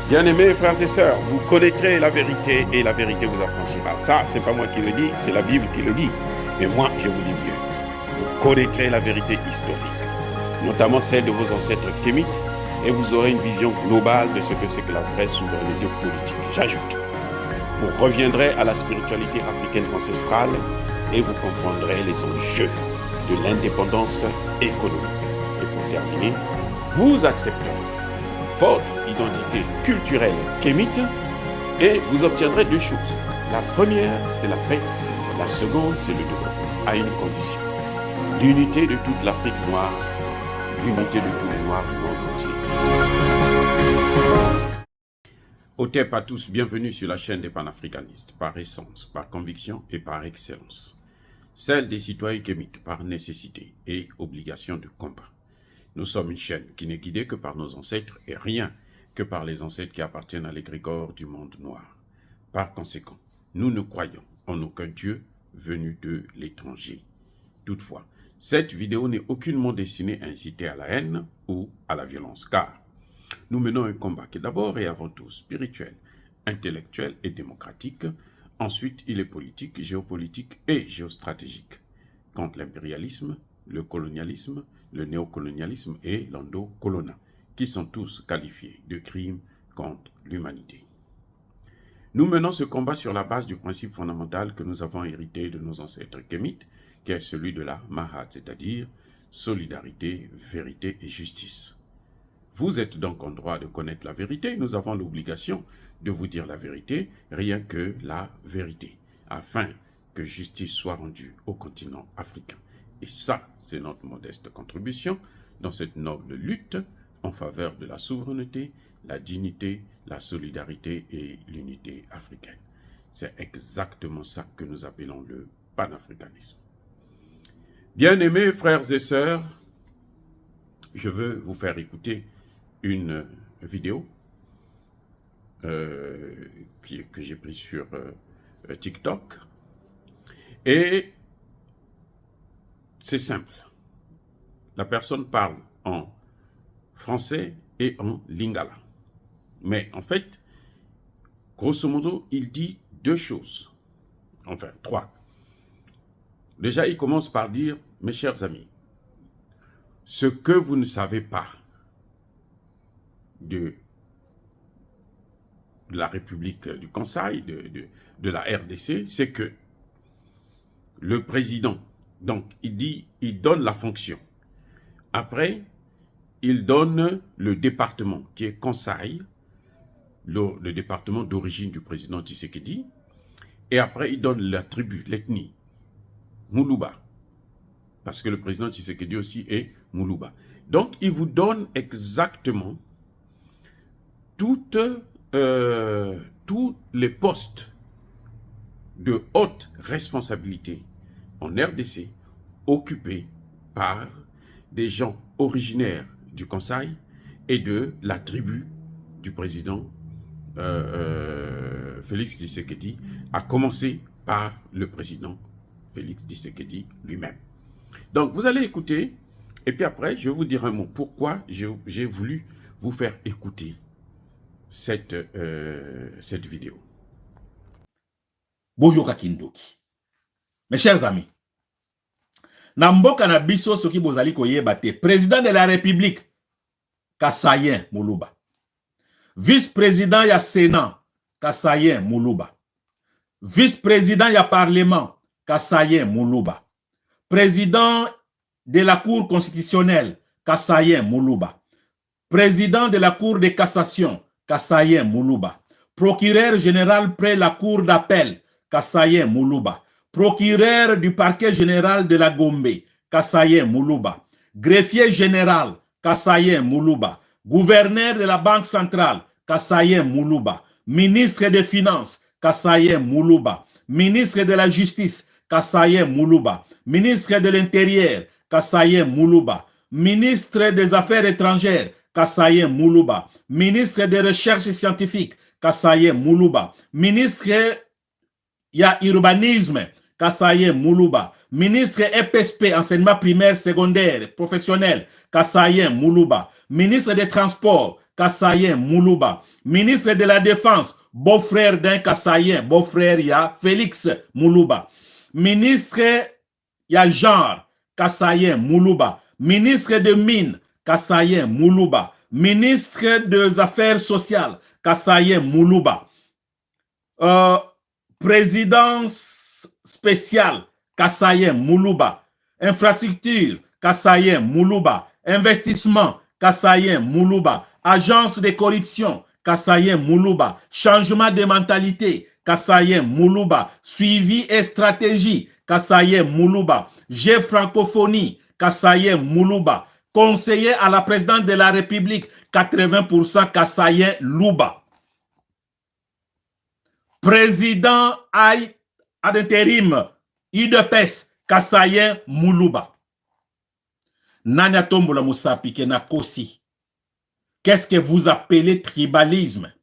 Bien-aimés frères et sœurs, vous connaîtrez la vérité et la vérité vous affranchira. Ça, c'est pas moi qui le dis, c'est la Bible qui le dit. Mais moi, je vous dis mieux. Vous connaîtrez la vérité historique, notamment celle de vos ancêtres kémites, et vous aurez une vision globale de ce que c'est que la vraie souveraineté politique. J'ajoute, vous reviendrez à la spiritualité africaine ancestrale et vous comprendrez les enjeux de l'indépendance économique. Et pour terminer, vous accepterez votre identité culturelle kémite et vous obtiendrez deux choses. La première, c'est la paix. La seconde, c'est le développement, à une condition. L'unité de toute l'Afrique noire, l'unité de tous les Noirs du monde entier. Otep à tous, bienvenue sur la chaîne des panafricanistes, par essence, par conviction et par excellence. Celle des citoyens kémites, par nécessité et obligation de combat. Nous sommes une chaîne qui n'est guidée que par nos ancêtres et rien que par les ancêtres qui appartiennent à l'égrégore du monde noir. Par conséquent, nous ne croyons en aucun Dieu venu de l'étranger. Toutefois, cette vidéo n'est aucunement destinée à inciter à la haine ou à la violence, car nous menons un combat qui est d'abord et avant tout spirituel, intellectuel et démocratique. Ensuite, il est politique, géopolitique et géostratégique, contre l'impérialisme, le colonialisme, le néocolonialisme et l'endocolona, qui sont tous qualifiés de crimes contre l'humanité. Nous menons ce combat sur la base du principe fondamental que nous avons hérité de nos ancêtres kémites, qui est celui de la Mahat, c'est-à-dire solidarité, vérité et justice. Vous êtes donc en droit de connaître la vérité, nous avons l'obligation de vous dire la vérité, rien que la vérité, afin que justice soit rendue au continent africain. Et ça, c'est notre modeste contribution dans cette noble lutte en faveur de la souveraineté, la dignité, la solidarité et l'unité africaine. C'est exactement ça que nous appelons le panafricanisme. Bien-aimés frères et sœurs, je veux vous faire écouter une vidéo que j'ai prise sur TikTok. Et c'est simple. La personne parle en français et en lingala. Mais en fait, grosso modo, il dit deux choses. Enfin, trois. Déjà, il commence par dire, mes chers amis, ce que vous ne savez pas de la République du Kansai, de la RDC, c'est que le président, donc il donne la fonction. Après, il donne le département qui est Kansai, le département d'origine du président Tshisekedi. Et après, il donne la tribu, l'ethnie, Muluba. Parce que le président Tshisekedi aussi est Muluba. Donc, il vous donne exactement tous les postes de haute responsabilité en RDC occupés par des gens originaires du Kansai et de la tribu du président Félix Tshisekedi, à commencer par le président Félix Tshisekedi lui-même. Donc, vous allez écouter, et puis après, je vais vous dire un mot. Pourquoi j'ai voulu vous faire écouter cette vidéo. Boyoka Kindoki. Mes chers amis, Namboka na biso soki bozali koyeba te, président de la République, Kassayen Muluba. Vice-président ya Sénat, Kassayen Muluba. Vice-président ya Parlement, Kassayen Muluba. Président de la Cour constitutionnelle, Kassayen Muluba. Président de la Cour de cassation, Kassayen Muluba. Procureur général près la Cour d'appel, Kassayen Muluba. Procureur du parquet général de la Gombe, Kassayen Muluba. Greffier général, Kassayen Muluba. Gouverneur de la Banque centrale, Kassayen Muluba. Ministre des Finances, Kassayen Muluba. Ministre de la Justice, Kassayen Muluba. Ministre de l'Intérieur, Kassayen Muluba. Ministre des Affaires étrangères, Kassayen Muluba. Ministre des Recherches scientifiques, Kassayen Muluba. Ministre ya urbanisme, Kassayen Muluba. Ministre EPSP, enseignement primaire, secondaire, professionnel, Kassayen Moulouba. Ministre des Transports, Kassayen Moulouba. Ministre de la Défense, beau-frère d'un Kassayen, beau-frère ya Félix Moulouba. Ministre ya genre, Kassayen Moulouba. Ministre de Mines, Kassayen Moulouba. Ministre des Affaires sociales, Kassayen Moulouba. Présidence spéciale, Kassayen Moulouba. Infrastructure, Kassayen Moulouba. Investissement, Kassayen Moulouba. Agence de corruption, Kassayen Moulouba. Changement de mentalité, Kassayen Moulouba. Suivi et stratégie, Kassayen Moulouba. G-francophonie, Kassayen Moulouba. Conseiller à la présidente de la République, 80% Kassayen Louba. Président ad intérim, UDPS, Kassayen Moulouba. Nanya Tombola Moussapike na Kosi. Qu'est-ce que vous appelez tribalisme?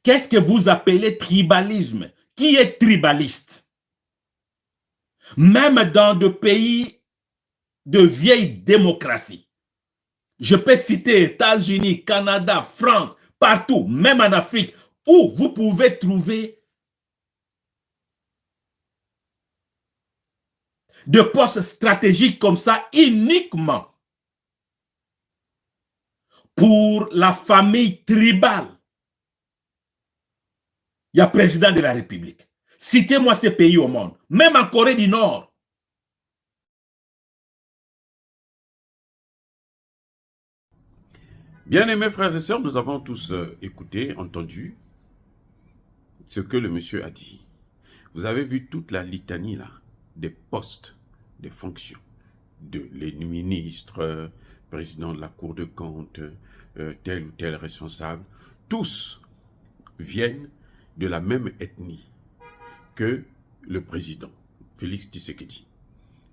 Qu'est-ce que vous appelez tribalisme? Qui est tribaliste? Même dans des pays de vieille démocratie. Je peux citer États-Unis, Canada, France, partout, même en Afrique, où vous pouvez trouver de postes stratégiques comme ça uniquement pour la famille tribale. Il y a président de la République. Citez-moi ces pays au monde, même en Corée du Nord. Bien-aimés frères et sœurs, nous avons tous écouté, entendu ce que le monsieur a dit. Vous avez vu toute la litanie là, des postes, des fonctions, de les ministres, président de la Cour de compte, tel ou tel responsable. Tous viennent de la même ethnie que le président, Félix Tshisekedi.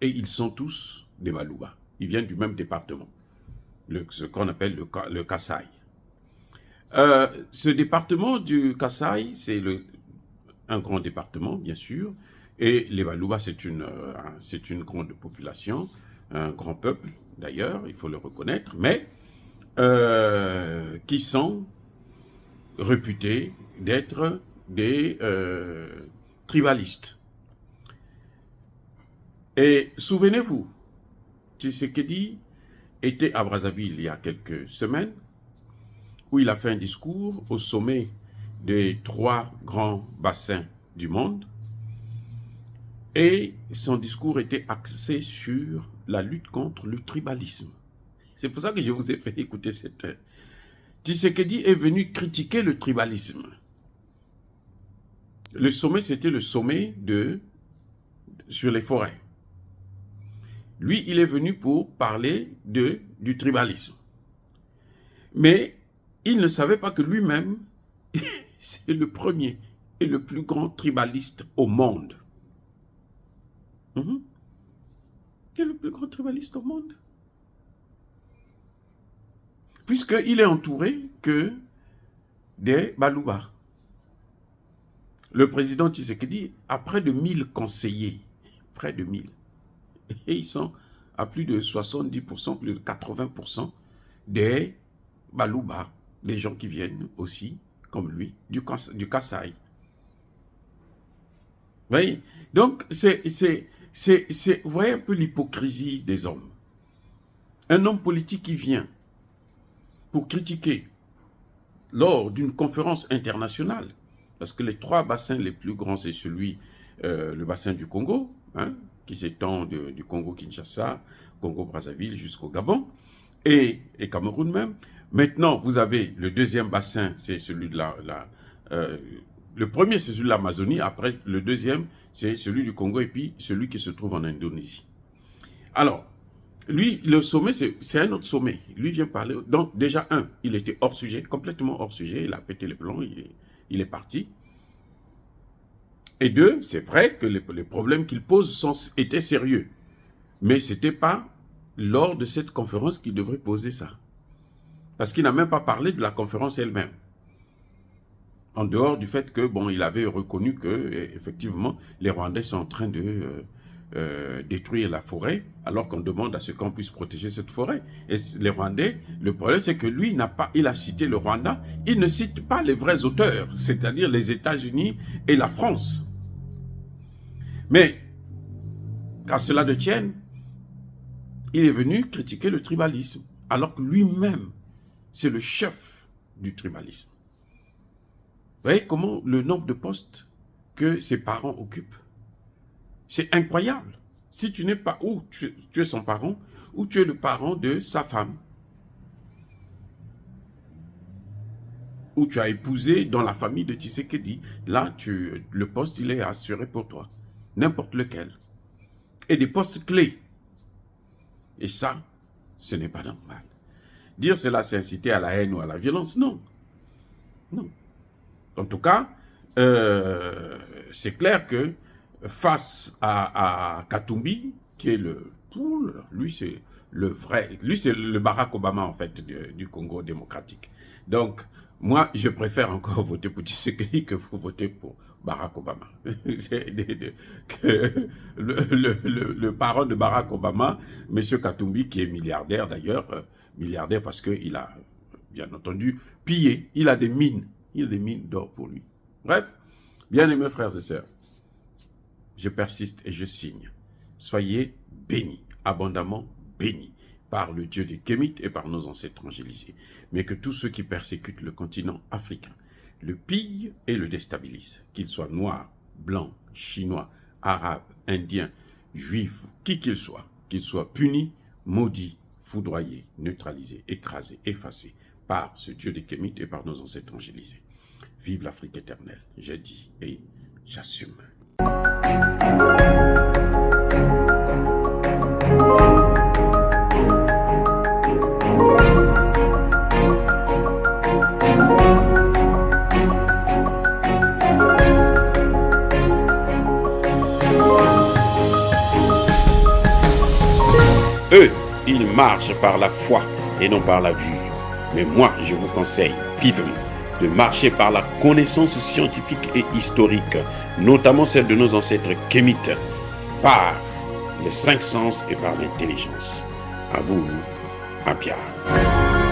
Et ils sont tous des Balouba. Ils viennent du même département. Ce qu'on appelle le Kasaï. Ce département du Kasaï, c'est un grand département, bien sûr, et les Balouba, c'est une grande population, un grand peuple, d'ailleurs, il faut le reconnaître, mais qui sont réputés d'être des tribalistes. Et souvenez-vous, Tshisekedi était à Brazzaville il y a quelques semaines, où il a fait un discours au sommet des 3 grands bassins du monde. Et son discours était axé sur la lutte contre le tribalisme. C'est pour ça que je vous ai fait écouter cette... Tshisekedi est venu critiquer le tribalisme. Le sommet, c'était le sommet sur les forêts. Lui, il est venu pour parler du tribalisme. Mais il ne savait pas que lui-même, c'est le premier et le plus grand tribaliste au monde. Qui est le plus grand tribaliste au monde? Puisqu'il est entouré que des Balouba. Le président Tshisekedi a près de 1000 conseillers. Près de 1000. Et ils sont à plus de 70%, plus de 80% des Balouba, des gens qui viennent aussi, comme lui, du Kasaï. Vous voyez? Donc, vous voyez un peu l'hypocrisie des hommes. Un homme politique qui vient pour critiquer lors d'une conférence internationale, parce que les 3 bassins les plus grands, c'est le bassin du Congo, hein, qui s'étend du Congo-Kinshasa, Congo-Brazzaville jusqu'au Gabon, et Cameroun même. Maintenant, vous avez le deuxième bassin, c'est celui de le premier, c'est celui de l'Amazonie. Après, le deuxième, c'est celui du Congo et puis celui qui se trouve en Indonésie. Alors, lui, le sommet, c'est un autre sommet. Lui vient parler. Donc, déjà, il était hors sujet, complètement hors sujet. Il a pété les plombs, il est parti. Et 2, c'est vrai que les problèmes qu'il pose étaient sérieux. Mais ce n'était pas lors de cette conférence qu'il devrait poser ça. Parce qu'il n'a même pas parlé de la conférence elle-même. En dehors du fait que, bon, il avait reconnu que, effectivement, les Rwandais sont en train de détruire la forêt, alors qu'on demande à ce qu'on puisse protéger cette forêt. Et les Rwandais, le problème, c'est que lui, il a cité le Rwanda, il ne cite pas les vrais auteurs, c'est-à-dire les États-Unis et la France. Mais, qu'à cela ne tienne, il est venu critiquer le tribalisme, alors que lui-même, c'est le chef du tribalisme. Vous voyez comment le nombre de postes que ses parents occupent? C'est incroyable. Si tu n'es pas ou tu es son parent, ou tu es le parent de sa femme, ou tu as épousé dans la famille de Tshisekedi, là, le poste, il est assuré pour toi. N'importe lequel. Et des postes clés. Et ça, ce n'est pas normal. Dire cela, c'est inciter à la haine ou à la violence, non. Non. En tout cas, c'est clair que face à Katumbi, qui est le poule, lui c'est le vrai, lui c'est le Barack Obama en fait du Congo démocratique. Donc, moi, je préfère encore voter pour Tshisekedi que vous votez pour Barack Obama. Le parent de Barack Obama, M. Katumbi, qui est milliardaire d'ailleurs, milliardaire parce qu'il a, bien entendu, pillé, il a des mines d'or pour lui. Bref, bien-aimés frères et sœurs, je persiste et je signe. Soyez bénis, abondamment bénis, par le Dieu des Kémites et par nos ancêtres angélisés. Mais que tous ceux qui persécutent le continent africain, le pillent et le déstabilisent, qu'ils soient noirs, blancs, chinois, arabes, indiens, juifs, qui qu'ils soient punis, maudits, foudroyés, neutralisés, écrasés, effacés par ce Dieu des Kémites et par nos ancêtres angélisés. Vive l'Afrique éternelle, j'ai dit et j'assume. Eux, ils marchent par la foi et non par la vue. Mais moi, je vous conseille vivement de marcher par la connaissance scientifique et historique, notamment celle de nos ancêtres kémites, par les 5 sens et par l'intelligence. À vous, à Pierre.